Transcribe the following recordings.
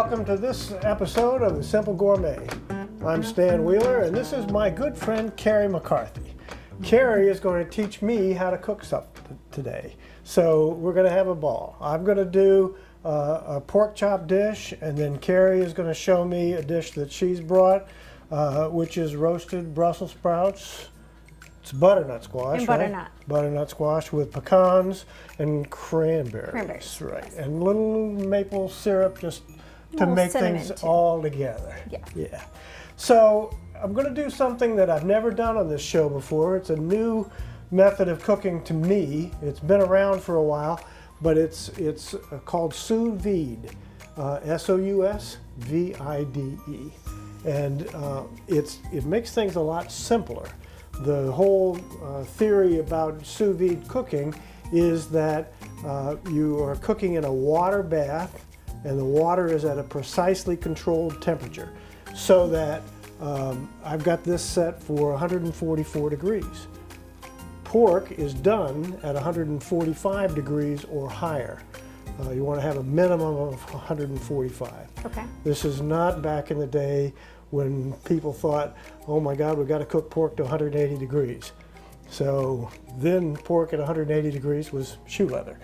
welcome to this episode of The Simple Gourmet. I'm Stan Wheeler, and this is my good friend Karri McCarthy. Karri is going to teach me how to cook something today. So we're going to have a ball. I'm going to do a pork chop dish, and then Karri is going to show me a dish that she's brought, which is roasted Brussels sprouts. It's butternut squash, and butternut. Right? Butternut squash with pecans and cranberries. Cranberries, right? yes. And little maple syrup just to make things all together. Yeah. So I'm going to do something that I've never done on this show before. It's a new method of cooking to me. It's been around for a while, but it's called sous vide, S-O-U-S-V-I-D-E, and it makes things a lot simpler. The whole theory about sous vide cooking is that you are cooking in a water bath, and the water is at a precisely controlled temperature, so that I've got this set for 144 degrees. Pork is done at 145 degrees or higher. You want to have a minimum of 145. Okay. This is not back in the day when people thought, oh my God, we've got to cook pork to 180 degrees. So then pork at 180 degrees was shoe leather.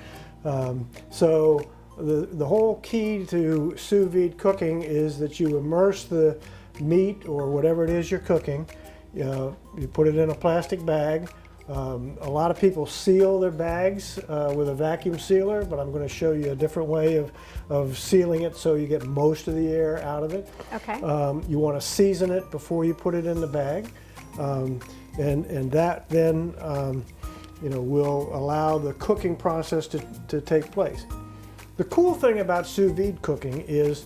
So the whole key to sous vide cooking is that you immerse the meat or whatever it is you're cooking. You put it in a plastic bag. A lot of people seal their bags with a vacuum sealer, but I'm going to show you a different way of sealing it so you get most of the air out of it. Okay. You want to season it before you put it in the bag, and that then will allow the cooking process to take place. The cool thing about sous vide cooking is,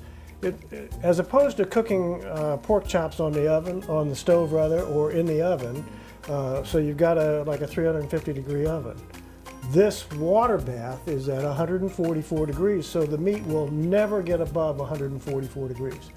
as opposed to cooking pork chops on the stove rather, or in the oven. So you've got like a 350 degree oven. This water bath is at 144 degrees, so the meat will never get above 144 degrees.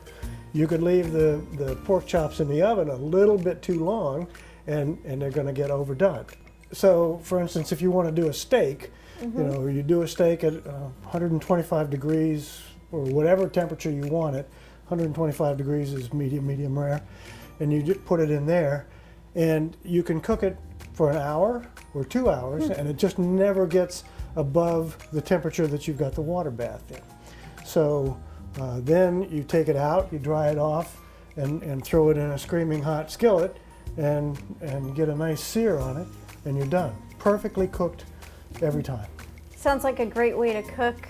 You could leave the pork chops in the oven a little bit too long, and they're going to get overdone. So, for instance, if you want to do a steak, you do a steak at 125 degrees or whatever temperature you want it. 125 degrees is medium rare, and you just put it in there. And you can cook it for an hour or 2 hours, and it just never gets above the temperature that you've got the water bath in. So then you take it out, you dry it off, and throw it in a screaming hot skillet, and get a nice sear on it, and you're done. Perfectly cooked every time. Sounds like a great way to cook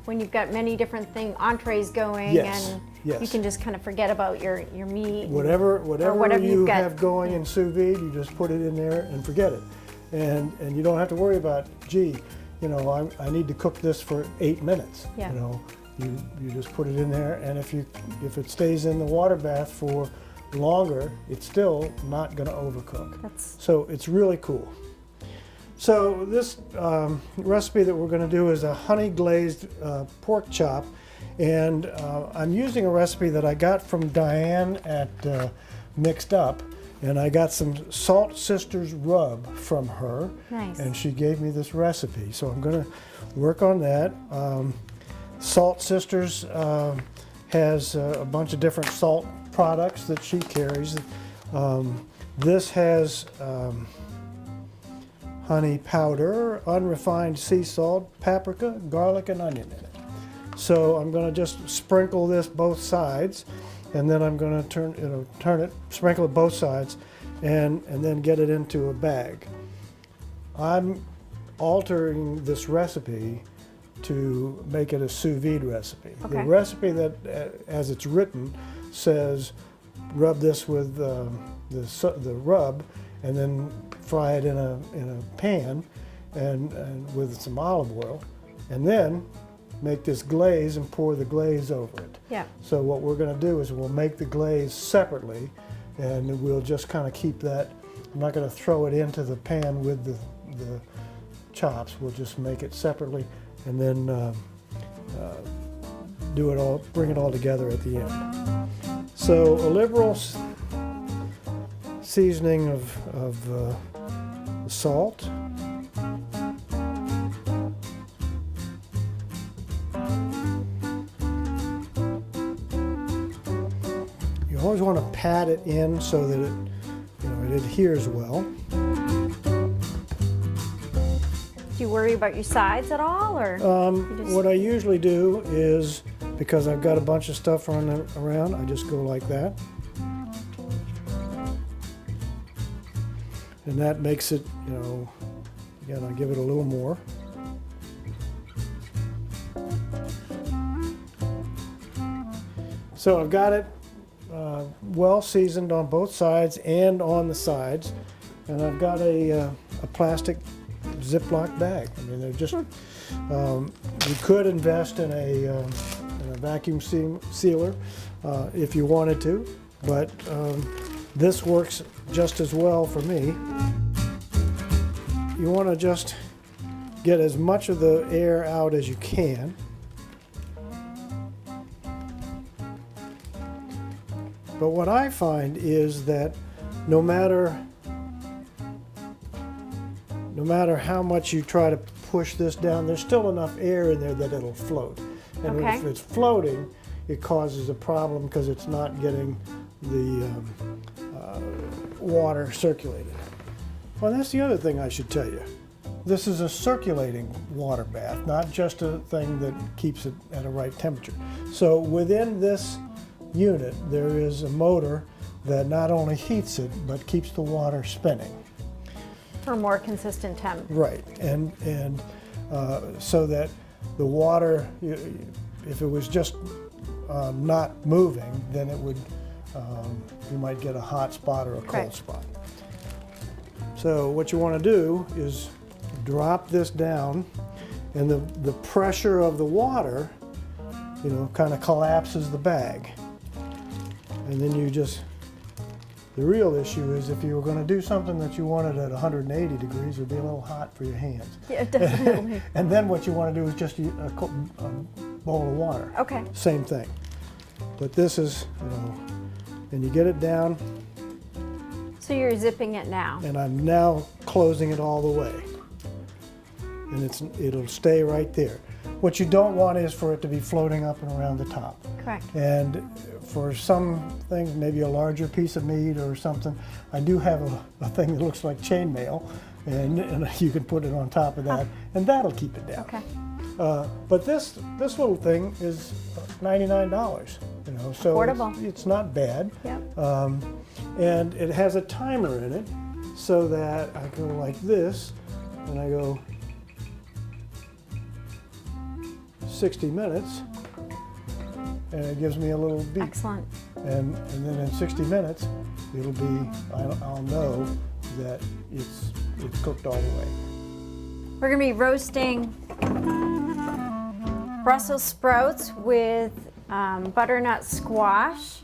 when you've got many different entrees going, Yes. You can just kind of forget about your meat. Whatever you got. have going in sous vide, you just put it in there and forget it. And you don't have to worry about, I need to cook this for 8 minutes. Yeah. You just put it in there, and if it stays in the water bath for longer, it's still not going to overcook. So it's really cool. So this recipe that we're going to do is a honey glazed pork chop, and I'm using a recipe that I got from Diane at Mixed Up, and I got some Salt Sisters rub from her. Nice. And she gave me this recipe, so I'm going to work on that. Salt Sisters has a bunch of different salt products that she carries. This has honey powder, unrefined sea salt, paprika, garlic, and onion in it. So I'm going to just sprinkle this both sides, and then I'm going to sprinkle it both sides, and then get it into a bag. I'm altering this recipe to make it a sous vide recipe. Okay. The recipe that, as it's written, says rub this with the rub, and then fry it in a pan and with some olive oil, and then make this glaze and pour the glaze over it. Yeah. So what we're going to do is we'll make the glaze separately, and we'll just kind of keep that. I'm not going to throw it into the pan with the chops. We'll just make it separately, and then bring it all together at the end. So a liberal seasoning of salt, always want to pat it in so that it, it adheres well. Do you worry about your sides at all, or? What I usually do is, because I've got a bunch of stuff running around, I just go like that. And that makes it, again, I give it a little more. So I've got it well seasoned on both sides and on the sides. And I've got a plastic Ziploc bag. I mean, they're just, you could invest in a vacuum sealer if you wanted to, but this works just as well for me. You want to just get as much of the air out as you can. But what I find is that no matter how much you try to push this down, there's still enough air in there that it'll float. And Okay. if it's floating, it causes a problem because it's not getting the water circulated. Well, that's the other thing I should tell you. This is a circulating water bath, not just a thing that keeps it at a right temperature. So within this unit, there is a motor that not only heats it, but keeps the water spinning. For more consistent temp. Right, and so that the water, if it was just not moving, then it would, you might get a hot spot or a cold Correct. spot. So what you want to do is drop this down, and the pressure of the water, kind of collapses the bag. And then you just, the real issue is if you were going to do something that you wanted at 180 degrees, it would be a little hot for your hands. Yeah, definitely. And then what you want to do is just eat a bowl of water. Okay. Same thing. But this is, and you get it down, So you're zipping it now. and I'm now closing it all the way. And it'll stay right there. What you don't want is for it to be floating up and around the top. Correct. And for some things, maybe a larger piece of meat or something, I do have a thing that looks like chainmail, and you can put it on top of that, and that'll keep it down. Okay. But this little thing is $99, so Affordable. it's not bad. Yep. And it has a timer in it, so that I go like this, and I go 60 minutes, and it gives me a little beep. Excellent. And then in 60 minutes, it'll be, I'll know that it's cooked all the way. We're going to be roasting Brussels sprouts with butternut squash.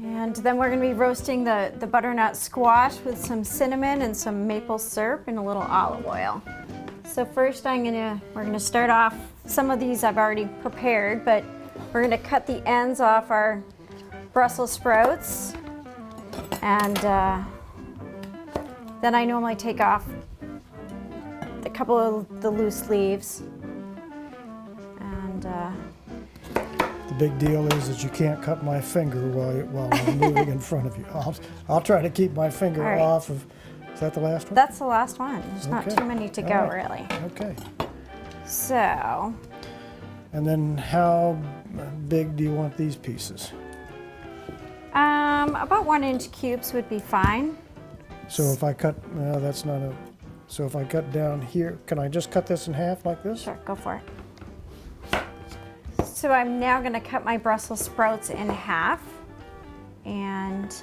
And then we're going to be roasting the butternut squash with some cinnamon and some maple syrup and a little olive oil. So first we're gonna start off, some of these I've already prepared, but we're gonna cut the ends off our Brussels sprouts. And then I normally take off a couple of the loose leaves. And The big deal is that you can't cut my finger while I'm moving in front of you. I'll try to keep my finger All right. off of. Is that the last one? that's the last one. There's not Okay. too many to All go, right. really. Okay. So, And then how big do you want these pieces? about 1-inch cubes would be fine. So if I cut, no, that's not a. So if I cut down here, can I just cut this in half like this? Sure, go for it. So I'm now going to cut my Brussels sprouts in half, and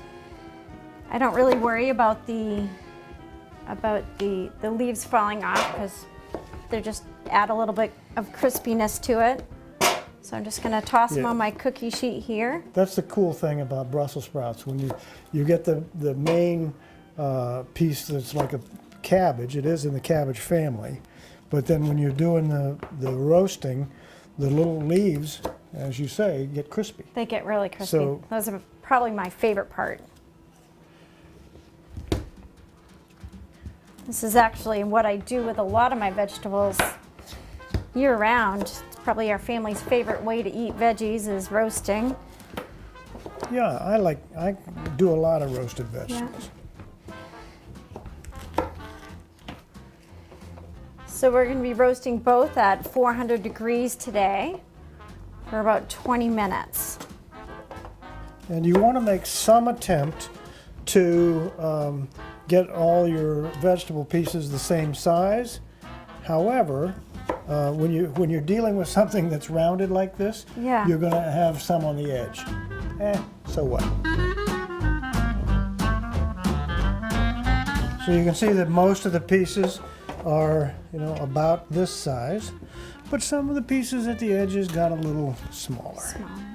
I don't really worry about the leaves falling off because they just add a little bit of crispiness to it. So I'm just going to toss them Yeah. on my cookie sheet here. That's the cool thing about Brussels sprouts. When you get the main piece that's like a cabbage, it is in the cabbage family, but then when you're doing the roasting, the little leaves, as you say, get crispy. They get really crispy. So- Those are probably my favorite part. This is actually what I do with a lot of my vegetables year round. It's probably our family's favorite way to eat veggies is roasting Yeah, I do a lot of roasted vegetables. So we're going to be roasting both at 400 degrees today for about 20 minutes. And you want to make some attempt to get all your vegetable pieces the same size. However, when you're dealing with something that's rounded like this, Yeah. you're going to have some on the edge. So what? So you can see that most of the pieces are, about this size, but some of the pieces at the edges got a little smaller.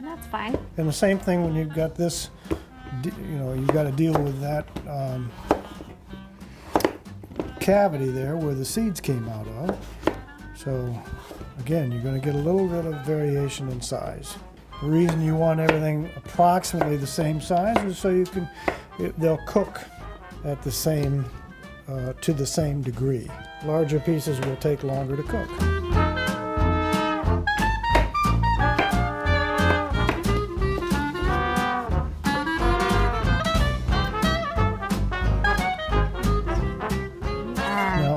That's fine. And the same thing when you've got this, you've got to deal with that cavity there where the seeds came out of. So again, you're going to get a little bit of variation in size. The reason you want everything approximately the same size is so they'll cook at the same, to the same degree. Larger pieces will take longer to cook.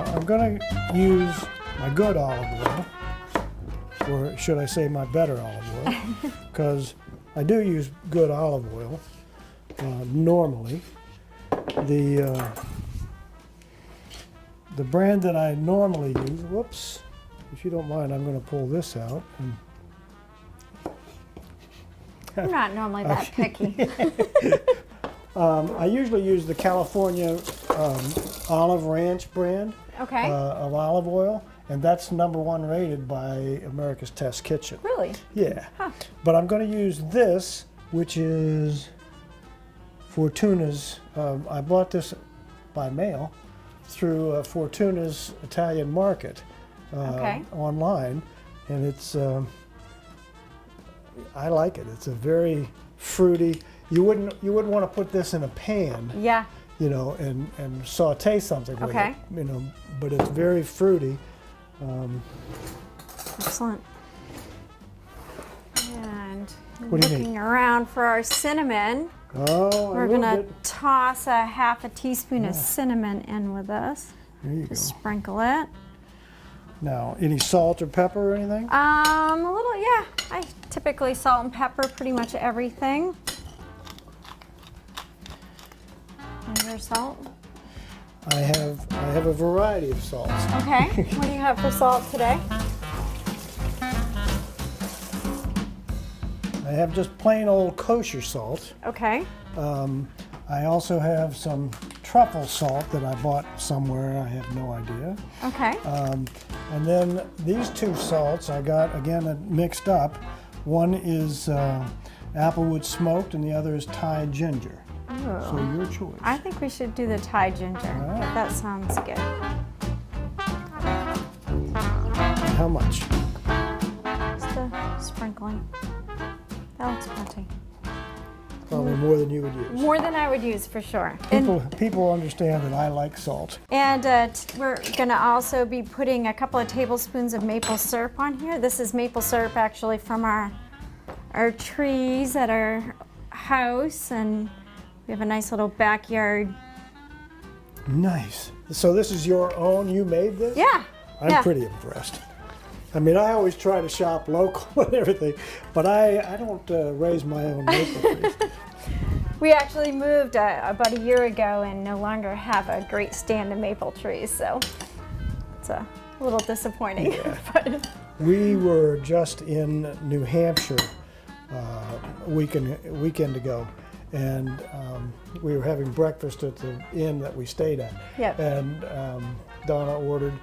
I'm going to use my good olive oil, or should I say my better olive oil, because I do use good olive oil normally. The brand that I normally use, whoops, if you don't mind, I'm going to pull this out. I'm not normally that picky. I usually use the California Olive Ranch brand. Okay. Of olive oil, and that's #1 rated by America's Test Kitchen. Really? Yeah. Huh. But I'm going to use this, which is Fortuna's. I bought this by mail through Fortuna's Italian Market online, and it's. I like it. It's a very fruity. You wouldn't want to put this in a pan. Yeah. And saute something with Okay. it, but it's very fruity. Excellent. And What do you looking need? around for our cinnamon, Oh, we're going to toss a half a teaspoon of cinnamon in with this. There you go. Just sprinkle it. Now, any salt or pepper or anything? A little, yeah. I typically salt and pepper pretty much everything. And your salt? I have a variety of salts. Okay. What do you have for salt today? I have just plain old kosher salt. Okay. I also have some truffle salt that I bought somewhere. I have no idea. Okay. And then these two salts I got, again, mixed up. One is applewood smoked and the other is Thai ginger. Ooh. So your choice. I think we should do the Thai ginger. All right. That sounds good. How much? Just a sprinkling. That looks plenty. Probably more than you would use. More than I would use for sure. People understand that I like salt. And we're gonna also be putting a couple of tablespoons of maple syrup on here. This is maple syrup actually from our trees at our house, and we have a nice little backyard. Nice. So this is your own, you made this? Yeah. I'm pretty impressed. I mean, I always try to shop local and everything, but I don't raise my own maple trees. We actually moved about a year ago and no longer have a great stand of maple trees, so it's a little disappointing. Yeah. But We were just in New Hampshire a weekend ago, and we were having breakfast at the inn that we stayed at. Yep. And Donna ordered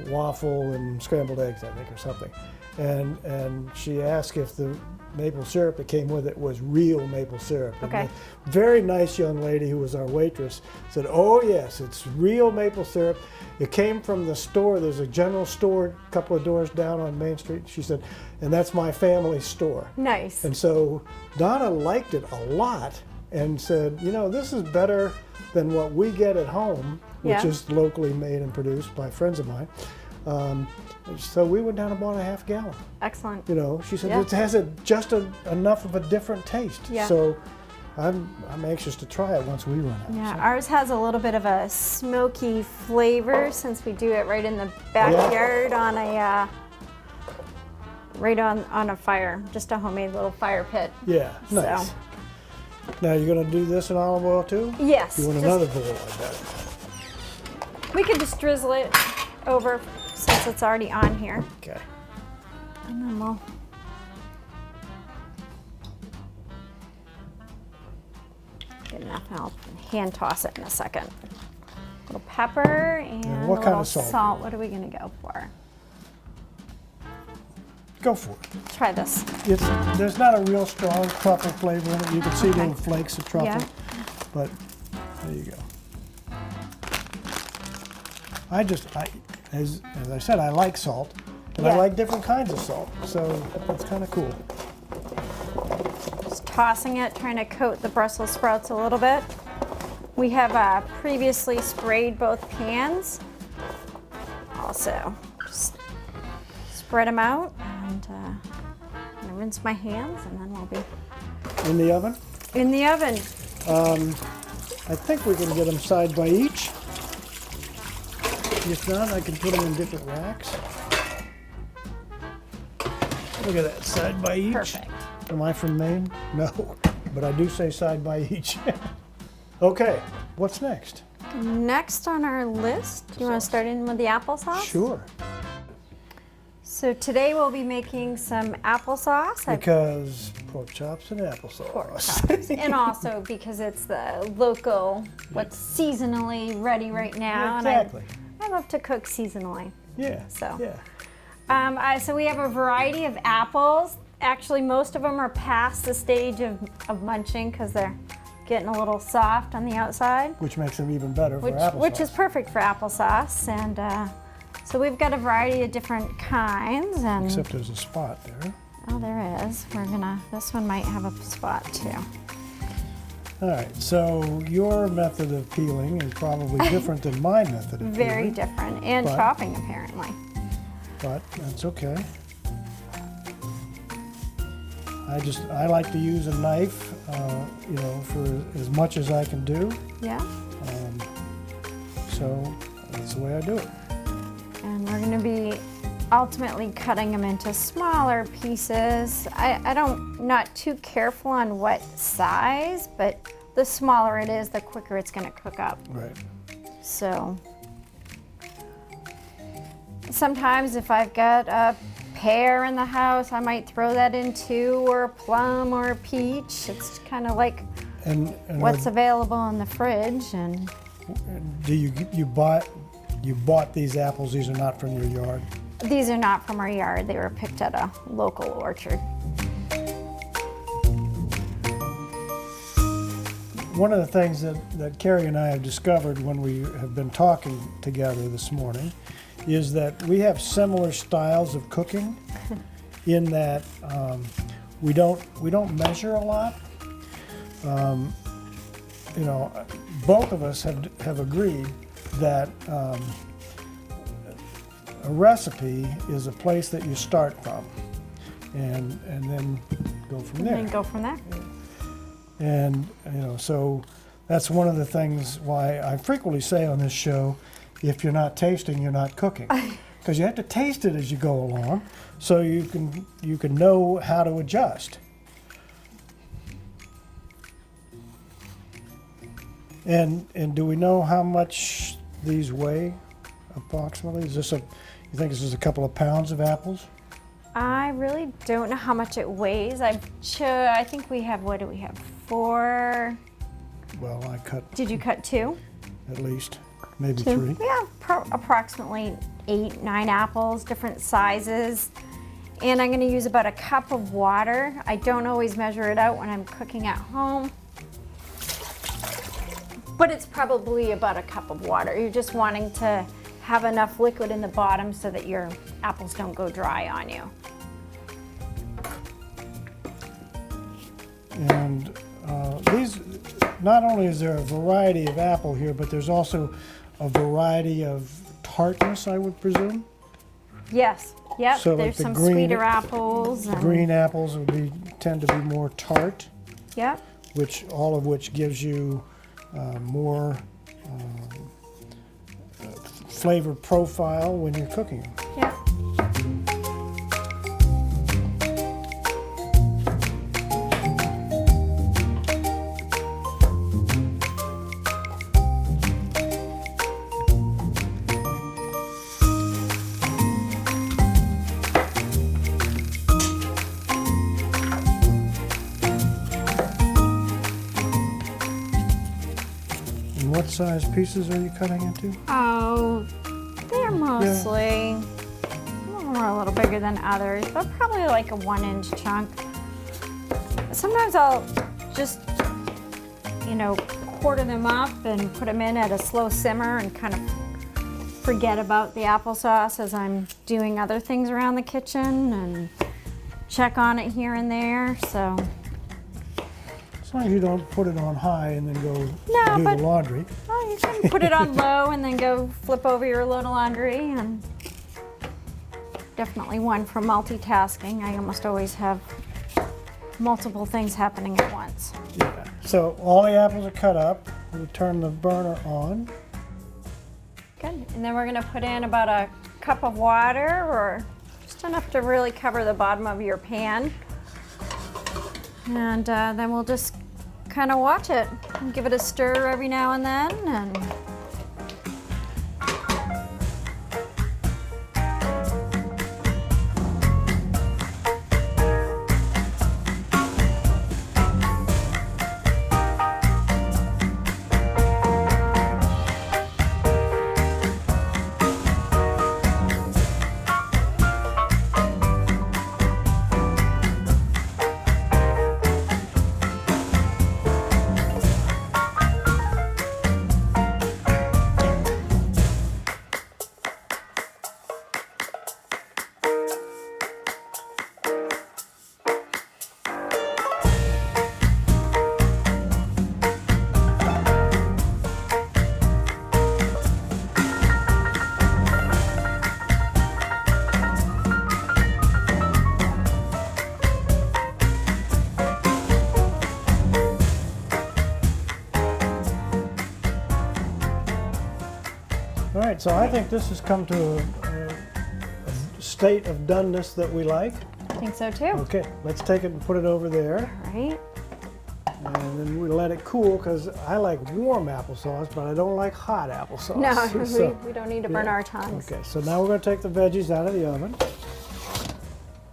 waffle and scrambled eggs, I think, or something. And she asked if the maple syrup that came with it was real maple syrup. Okay. And the very nice young lady who was our waitress said, "Oh yes, it's real maple syrup. It came from the store. There's a general store a couple of doors down on Main Street." She said, "And that's my family's store." nice. And so Donna liked it a lot and said, this is better than what we get at home, which Yeah. is locally made and produced by friends of mine. So we went down and bought a half gallon. Excellent. You know, she said Yeah. it has enough of a different taste. Yeah. So I'm anxious to try it once we run out. Yeah, So. ours has a little bit of a smoky flavor since we do it right in the backyard on a on a fire, just a homemade little fire pit. Yeah, nice. So. Now you're gonna do this in olive oil too? Yes. You want just- another bowl like that? We could just drizzle it over since it's already on here. Okay. And then we'll get enough. I'll hand toss it in a second. A little pepper and what a kind little of salt? salt. What are we gonna go for? Go for it. Try this. There's not a real strong truffle flavor in it. You can see Okay. little flakes of truffle, Yeah. but there you go. As I said, I like salt, and I Yeah. like different kinds of salt, so it's kind of cool. Just tossing it, trying to coat the Brussels sprouts a little bit. We have previously sprayed both pans. Also, just spread them out and I'm gonna rinse my hands and then we'll be In the oven, in the oven. I think we can get them side by each. If not, I can put them in different racks. Look at that, side by each. Perfect. Am I from Maine? No, but I do say side by each. Okay, what's next? Next on our list, do you want to start in with the applesauce? Sure, So today we'll be making some applesauce. because pork chops and applesauce. Pork chops. And also because it's the local, what's seasonally ready right now. Exactly. And I love to cook seasonally. Yeah. So. Yeah. So we have a variety of apples. Actually, most of them are past the stage of munching because they're getting a little soft on the outside, Which makes them even better for applesauce. which is perfect for applesauce. And so we've got a variety of different kinds. And Except there's a spot there. oh, there is. This one might have a spot too. All right, so your method of peeling is probably different than my method of Very peeling. different. And But- chopping, apparently. But that's okay. I like to use a knife, for as much as I can do. Yeah. So that's the way I do it. And we're going to be ultimately cutting them into smaller pieces. Not too careful on what size, but the smaller it is, the quicker it's going to cook up. Right. So sometimes if I've got a pear in the house, I might throw that in too, or a plum or a peach. It's kind of like And what's available in the fridge. And do you bought these apples? These are not from your yard. these are not from our yard. They were picked at a local orchard. One of the things that Karri and I have discovered when we have been talking together this morning is that we have similar styles of cooking in that we don't measure a lot. Both of us have agreed that a recipe is a place that you start from and then go from there. And go from there. And, so that's one of the things why I frequently say on this show, if you're not tasting, you're not cooking. Because you have to taste it as you go along so you can know how to adjust. And do we know how much these weigh approximately? You think this is a couple of pounds of apples? I really don't know how much it weighs. I think we have, what do we have? 4. Well, I cut Did you cut 2? at least, maybe 2. 3. Yeah, approximately 8, 9 apples, different sizes. And I'm going to use about a cup of water. I don't always measure it out when I'm cooking at home, but it's probably about a cup of water. You're just wanting to have enough liquid in the bottom so that your apples don't go dry on you. And these, not only is there a variety of apple here, but there's also a variety of tartness, I would presume. Yes. Yep. So, like There's the some green- sweeter apples. The And, green apples tend to be more tart, Yep. all of which gives you more flavor profile when you're cooking them. Yep. And what size pieces are you cutting into? Oh, they're mostly a little bigger than others, but probably like a 1-inch chunk. Sometimes I'll just, quarter them up and put them in at a slow simmer and kind of forget about the applesauce as I'm doing other things around the kitchen and check on it here and there. So, As long as you don't put it on high and then go No, do but- the laundry. well, you can put it on low and then go flip over your load of laundry. And definitely one for multitasking. I almost always have multiple things happening at once. Yeah. So all the apples are cut up. We'll turn the burner on. Good. And then we're going to put in about a cup of water, or just enough to really cover the bottom of your pan. And then we'll just kind of watch it and give it a stir every now and then. And All right, so I think this has come to a state of doneness that we like. I think so too. Okay, let's take it and put it over there. All right. And then we let it cool, because I like warm applesauce, but I don't like hot applesauce. No, So, we don't need to burn yeah. our tongues. Okay, so now we're going to take the veggies out of the oven.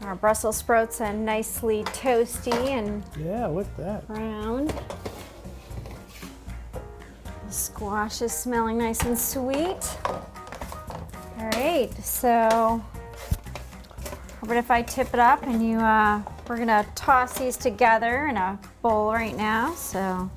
Our Brussels sprouts are nicely toasty and Yeah, look at that. brown. The squash is smelling nice and sweet. All right, so how about if I tip it up and you, we're gonna toss these together in a bowl right now, so.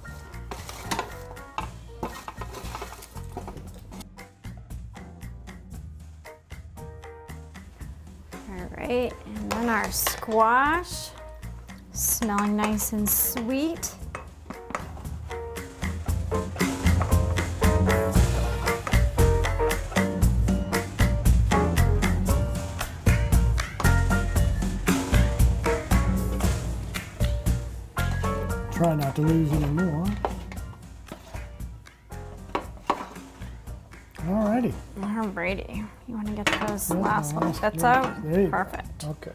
All right, and then our squash, smelling nice and sweet. Try not to lose any more. Alrighty. Alrighty, you want to get those Yeah, last the little last bits little- out? there you go. Perfect. Okay.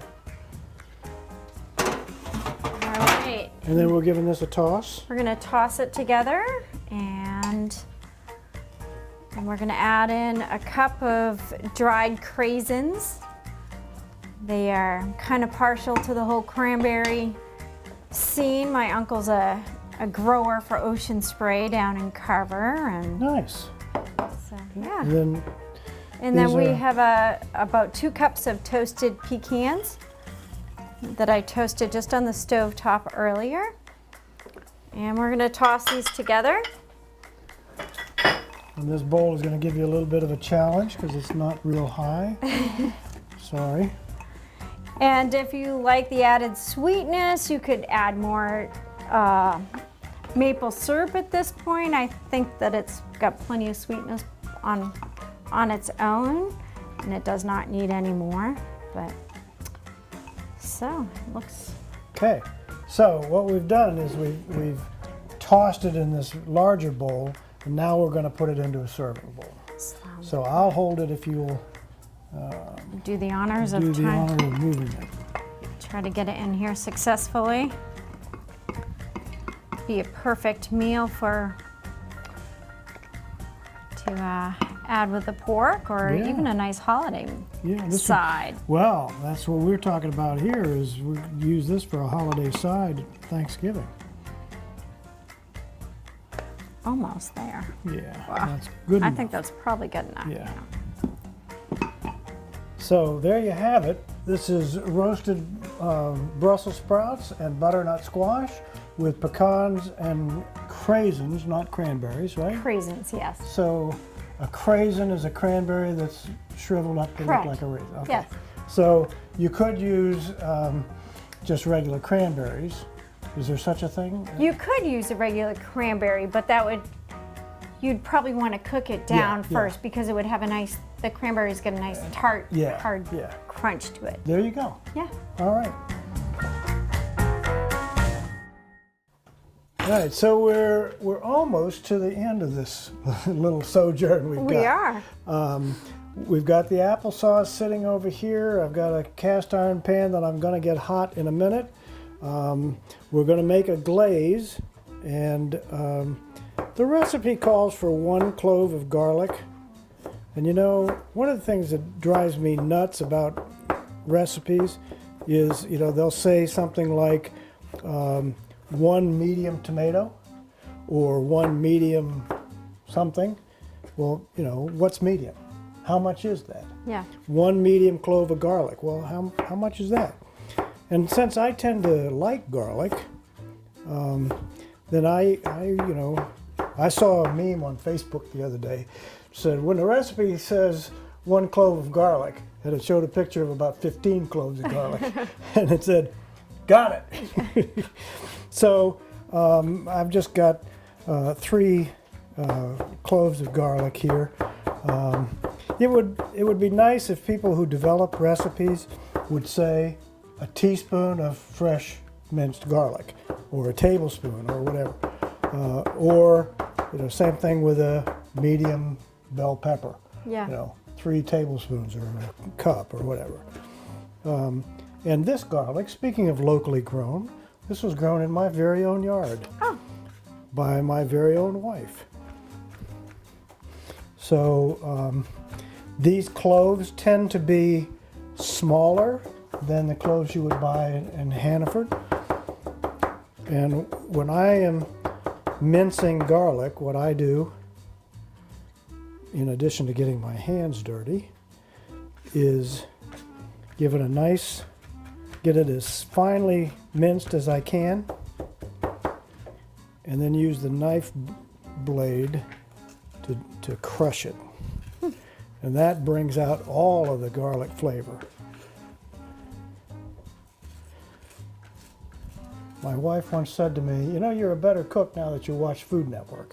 Alright, And then we're giving this a toss. we're gonna toss it together and we're gonna add in a cup of dried craisins. They are kind of partial to the whole cranberry scene. My uncle's a grower for Ocean Spray down in Carver, and Nice. so yeah. And then And then These we are- have about 2 cups of toasted pecans that I toasted just on the stove top earlier. And we're gonna toss these together. and this bowl is going to give you a little bit of a challenge because it's not real high. Sorry. And if you like the added sweetness, you could add more maple syrup at this point. I think that it's got plenty of sweetness on its own. and it does not need any more, but so it looks. Okay, so what we've done is we've tossed it in this larger bowl, and now we're going to put it into a serving bowl. So I'll hold it if you'll Do the honors of do the trying. honor of moving it. Try to get it in here successfully. Be a perfect meal to add with the pork, or Yeah. even a nice holiday This side. Well, that's what we're talking about here. Is we use this for a holiday side at Thanksgiving. Almost there. Yeah, Wow. that's good I enough. think that's probably good enough. Yeah. So there you have it. This is roasted Brussels sprouts and butternut squash with pecans and craisins, not cranberries, right? Craisins, yes. So a craisin is a cranberry that's shriveled up to Correct. look like a raisin. Okay. Yes. So you could use just regular cranberries. Is there such a thing? You could use a regular cranberry, but you'd probably want to cook it down Yeah, first, because it would have the cranberries get a nice tart, hard crunch to it. There you go. Yeah. All right. All right, so we're almost to the end of this little sojourn we've got. We are. We've got the applesauce sitting over here. I've got a cast iron pan that I'm going to get hot in a minute. We're going to make a glaze, and the recipe calls for 1 clove of garlic. And you know, one of the things that drives me nuts about recipes is, you know, they'll say something like 1 medium tomato or 1 medium something. Well, you know, what's medium? How much is that? Yeah. 1 medium clove of garlic. Well, how much is that? And since I tend to like garlic, then I saw a meme on Facebook the other day. Said when the recipe says 1 clove of garlic, and it showed a picture of about 15 cloves of garlic, and it said, "Got it." So I've just got 3 cloves of garlic here. It would be nice if people who develop recipes would say a teaspoon of fresh minced garlic, or a tablespoon, or whatever, or you know, same thing with a medium bell pepper. Yeah. You know, 3 tablespoons or a cup or whatever. And this garlic, speaking of locally grown, this was grown in my very own yard by my very own wife. So these cloves tend to be smaller than the cloves you would buy in Hannaford. And when I am mincing garlic, what I do, in addition to getting my hands dirty, is give it a nice, get it as finely minced as I can, and then use the knife blade to crush it. And that brings out all of the garlic flavor. My wife once said to me, "You know, you're a better cook now that you watch Food Network."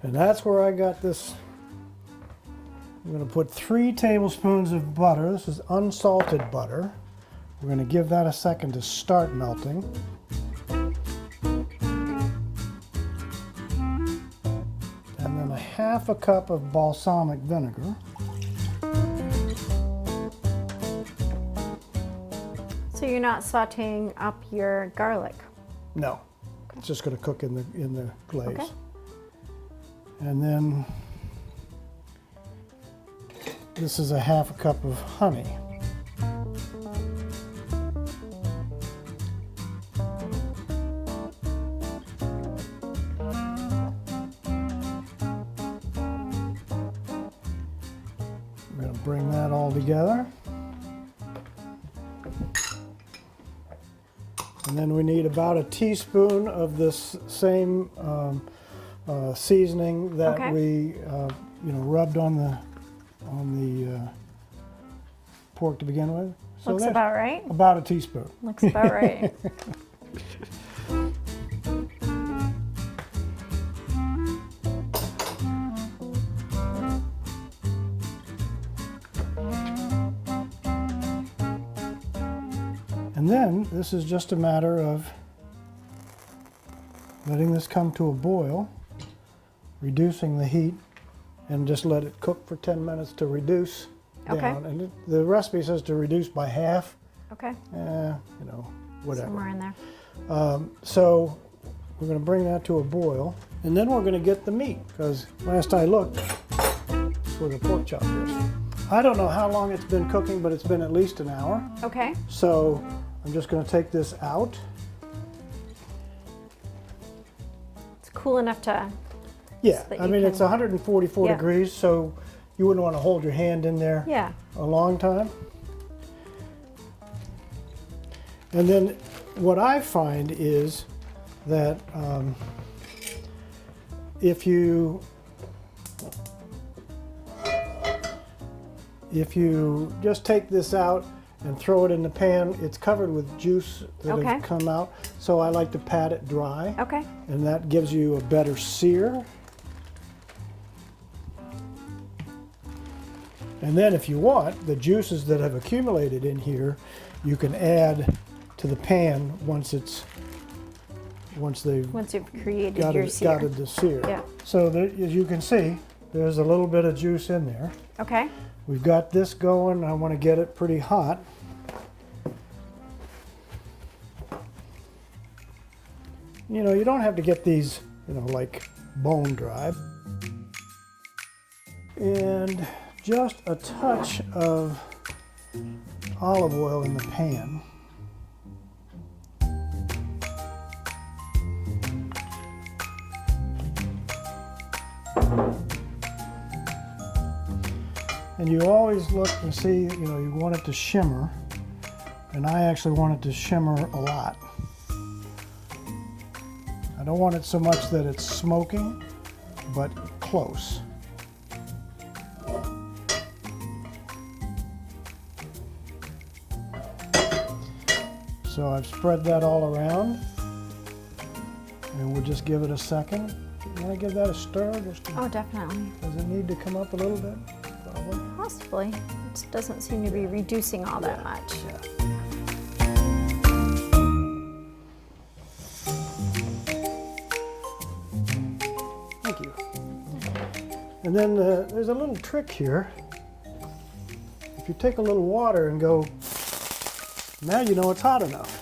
And that's where I got this. I'm going to put 3 tablespoons of butter. This is unsalted butter. We're going to give that a second to start melting. And then a 1/2 cup of balsamic vinegar. So you're not sauteing up your garlic. No, it's just going to cook in the glaze. Okay. And then this is a 1/2 cup of honey. We're going to bring that all together. And then we need about a teaspoon of this same seasoning that we rubbed on the pork to begin with. So Looks about right. About a teaspoon. Looks about right. And then this is just a matter of letting this come to a boil, reducing the heat, and just let it cook for 10 minutes to reduce down. And the recipe says to reduce by half. Okay. You know, whatever. Somewhere in there. So we're going to bring that to a boil, and then we're going to get the meat, because last I looked, that's where the pork chop is. I don't know how long it's been cooking, but it's been at least an hour. Okay. So I'm just going to take this out. It's cool enough to... Yeah, so I mean, it's 144 degrees, so you wouldn't want to hold your hand in there a long time. And then what I find is that if you just take this out and throw it in the pan, it's covered with juice that has come out. So I like to pat it dry. Okay. And that gives you a better sear. And then if you want, the juices that have accumulated in here, you can add to the pan once you've created got your sear. got it to sear. Yeah. So there, as you can see, there's a little bit of juice in there. Okay. We've got this going. I want to get it pretty hot. You know, you don't have to get these, you know, like bone dry. And just a touch of olive oil in the pan. And you always look and see, you know, you want it to shimmer. And I actually want it to shimmer a lot. I don't want it so much that it's smoking, but close. So I've spread that all around, and we'll just give it a second. You want to give that a stir? Oh, definitely. Does it need to come up a little bit? Probably. Possibly. It doesn't seem to be reducing all that much. Yeah. Thank you. And then there's a little trick here. If you take a little water and go, now you know it's hot enough.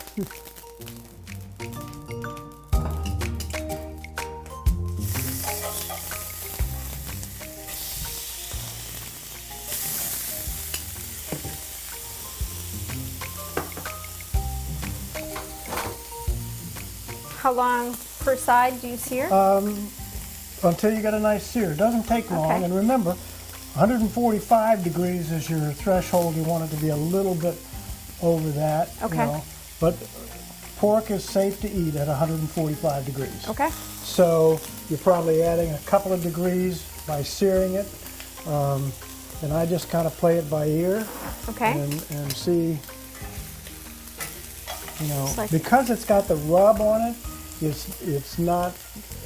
How long per side do you sear? Until you get a nice sear. It doesn't take long. Okay. And remember, 145 degrees is your threshold. You want it to be a little bit over that. Okay. You know, but pork is safe to eat at 145 degrees. Okay. So you're probably adding a couple of degrees by searing it. And I just kind of play it by ear. Okay. And see, you know, Like, because it's got the rub on it, it's not,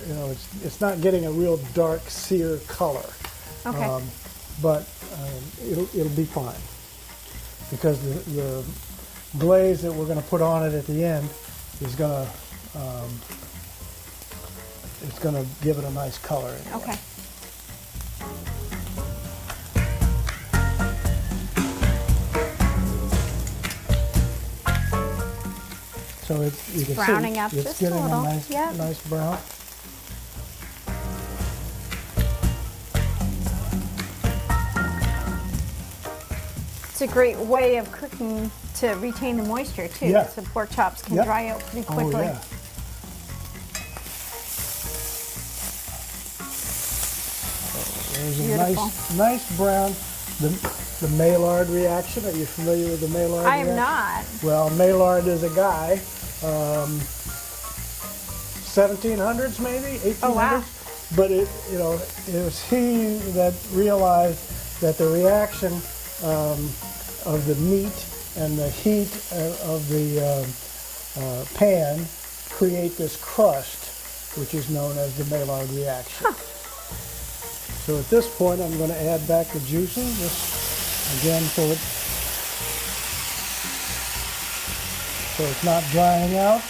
you know, it's not getting a real dark sear color. okay. But it'll be fine, because the glaze that we're going to put on it at the end is going to it's going to give it a nice color. Anyway. Okay. So you can browning see up it's just getting a little. nice brown. It's a great way of cooking to retain the moisture too. Yeah. So pork chops can Yep. dry out pretty quickly. Oh, yeah. There's a Beautiful. nice brown. The Maillard reaction. Are you familiar with the Maillard I reaction? am not. Well, Maillard is a guy, 1700s maybe, 1800s. Oh, wow. But it was he that realized that the reaction of the meat and the heat of the pan create this crust, which is known as the Maillard reaction. Huh. So at this point, I'm going to add back the juices, just again so it so it's not drying out.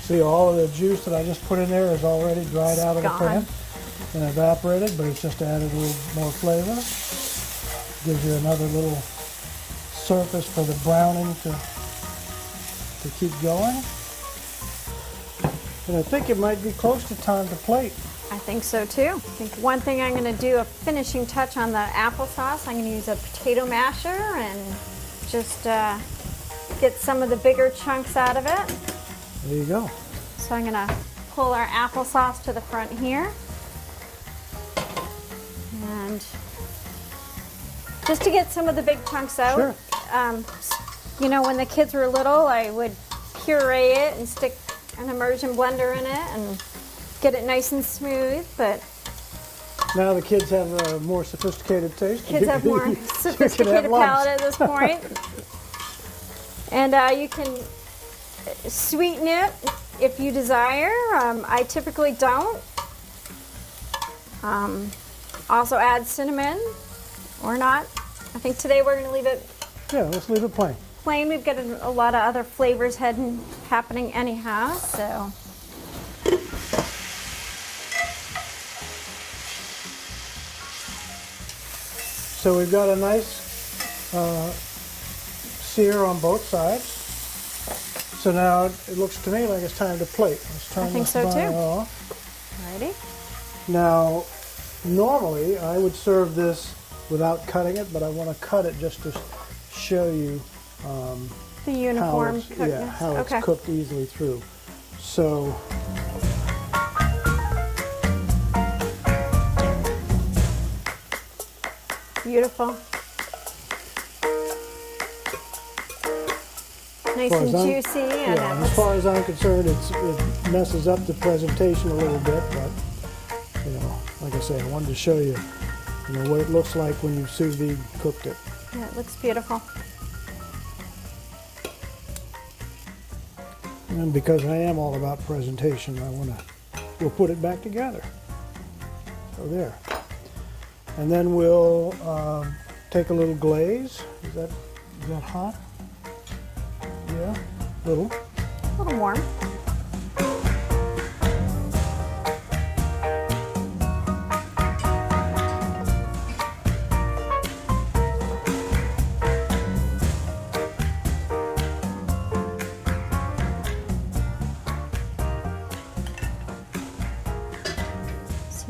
See, all of the juice that I just put in there is already dried out of the pan and evaporated, but it's just added a little more flavor. Gives you another little surface for the browning to keep going. And I think it might be close to time to plate. I think so too. I think one thing I'm going to do, a finishing touch on the applesauce, I'm going to use a potato masher and just get some of the bigger chunks out of it. There you go. So I'm going to pull our applesauce to the front here. And just to get some of the big chunks out. Sure. You know, when the kids were little, I would puree it and stick an immersion blender in it and get it nice and smooth, but now the kids have a more sophisticated taste. Kids have more sophisticated palate at this point. And you can sweeten it if you desire. I typically don't. Also add cinnamon or not. I think today we're going to leave it. Yeah, let's leave it plain. Plain. We've got a lot of other flavors happening anyhow, so. So we've got a nice sear on both sides. So now it looks to me like it's time to plate. Let's turn this burner off. Alrighty. Now, normally I would serve this without cutting it, but I want to cut it just to show you the uniform cookness. How it's cooked easily through. So. Beautiful. Nice and juicy. And as far as I'm concerned, it messes up the presentation a little bit, but you know, like I say, I wanted to show you, what it looks like when you've sous vide cooked it. Yeah, it looks beautiful. And because I am all about presentation, we'll put it back together. So there. And then we'll take a little glaze. Is that hot? Yeah, a little. A little warm.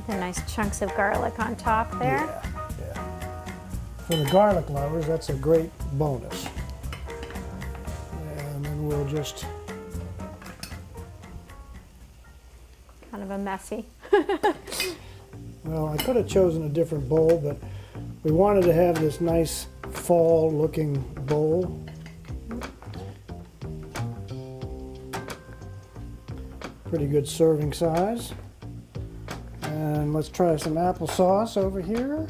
Nice chunks of garlic on top there. Yeah. For the garlic lovers, that's a great bonus. And then we'll just... Kind of a messy. Well, I could have chosen a different bowl, but we wanted to have this nice fall-looking bowl. Pretty good serving size. And let's try some applesauce over here.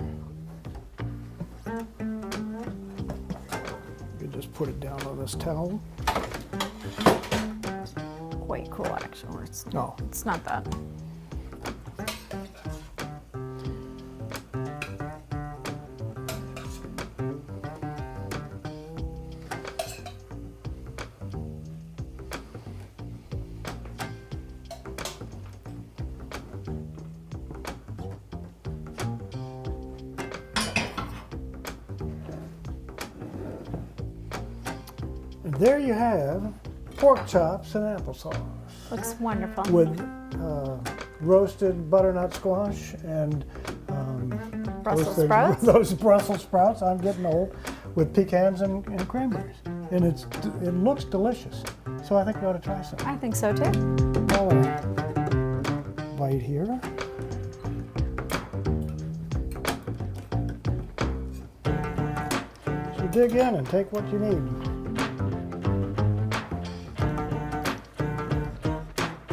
You just put it down on this towel. Quite cool, actually. No, it's not that. And there you have pork chops and applesauce. Looks wonderful. With roasted butternut squash and Brussels sprouts. Those Brussels sprouts. I'm getting old. With pecans and cranberries, and it looks delicious. So I think we ought to try some. I think so too. I'll bite here. So dig in and take what you need.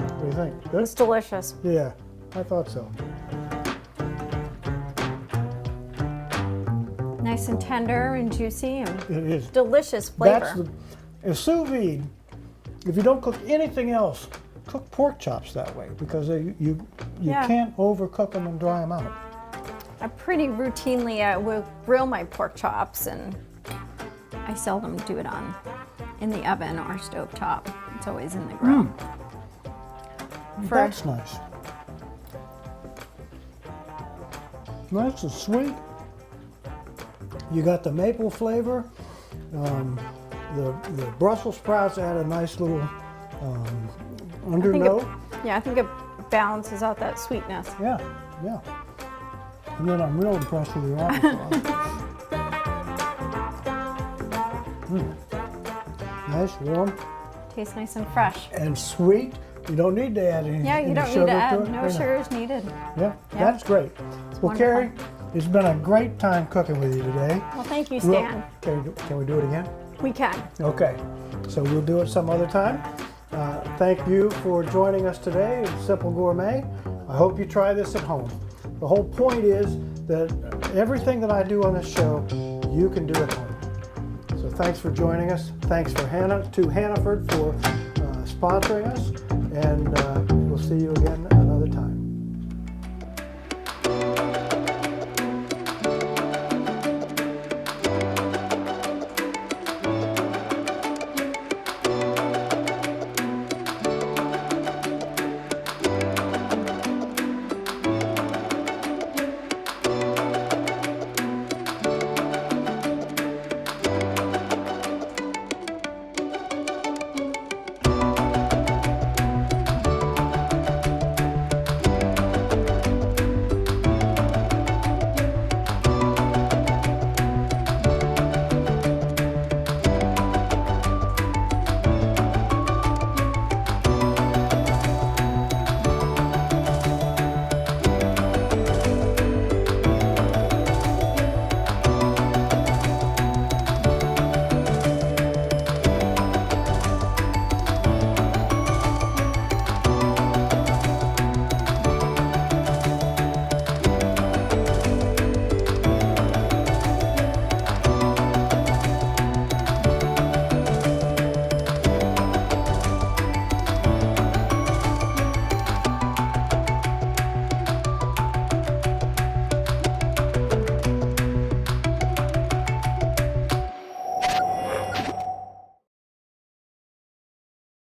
What do you think? Good? It's delicious. Yeah, I thought so. Nice and tender and juicy and It is. delicious flavor. A sous vide If you don't cook anything else, cook pork chops that way because you Yeah. can't overcook them and dry them out. I pretty routinely will grill my pork chops, and I seldom do it in the oven or stove top. It's always in the grill. That's nice. Nice and sweet. You got the maple flavor. The Brussels sprouts add a nice little undernote. I think it balances out that sweetness. Yeah, yeah. And then I'm real impressed with the applesauce. Nice, warm, Tastes nice and fresh. and sweet. You don't need to add any Yeah, you don't need sugar to add. it. No sugar is needed. Yeah, that's great. Well, wonderful. Karri, it's been a great time cooking with you today. Well, thank you, We'll- Stan. Can we do it again? We can. Okay, so we'll do it some other time. Thank you for joining us today at Simple Gourmet. I hope you try this at home. The whole point is that everything that I do on this show, you can do at home. So thanks for joining us. Thanks to Hannaford for sponsoring us, and we'll see you again another time.